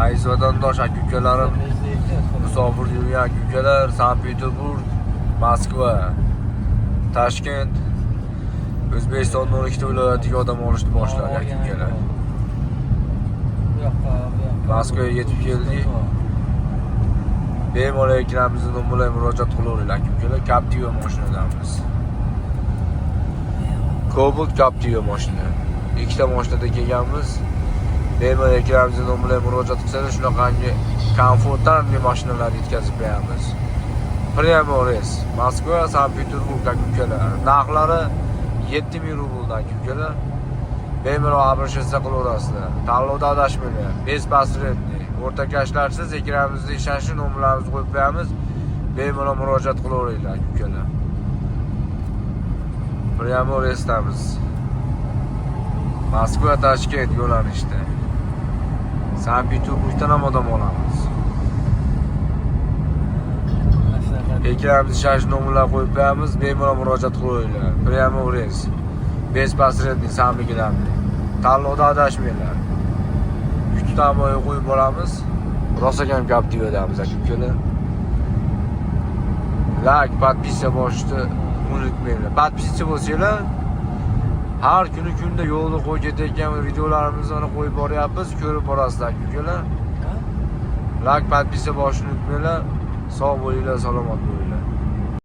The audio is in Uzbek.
Aziz vatandosh aka-ukalarim, musofir yurgan aka-ukalar, Sankt-Peterburg, Moskva, Toshkent, O'zbekistonning 12 ta viloyatiga odam olishni boshladi aka-ukalar. Moskvaga yetib keldik. Bemalol ekranimizni nomlagan murojaat qilaveraylik aka-ukalar. Captiva mashinadamiz. Cobalt Captiva mashina. Ikkita mashinada kelganmiz. Bemalol ekranimizni nomlagan murojaat qilsangiz shunaqangi komfortli mashinalar yetkazib beramiz. Primo reys. Moskva, Sankt-Peterburg aka-ukalar. Narxlari 7000 rubldan aka-ukalar. Bemalol abrashsa qilaverasizlar. Tanlovda adashmanglar. Bespasretniy. O'rtakashlarsiz ekranimizda ishonchli nomerlarimizni qo'yib beramiz. Bemalol murojaat qilaveringlar aka-ukalar. Primo reysdamiz. Moskva Toshkent yo'nalishida. Sankt-Peterburgdan ham odam olamiz. Ekranimizda ishonchli nomerlar qo'yib beramiz. Bemalol murojaat qilaveringlar. Primo reys. Bespasretniy samligilarni. Tanlovda adashmanglar. 3 ta moy qo'yib boramiz. Rostakam Captiva'damiz aka-ukalar. Like, podpisa bosishni unutmanglar. Podpisa bo'lsanglar, har kunda yo'lda qo'yib ketayotgan videolarimizni qo'yib boryapmiz, ko'rib borasizlar aka-ukalar. Like, podpisa bosishni unutmanglar. Sog' bo'linglar, salomat bo'linglar.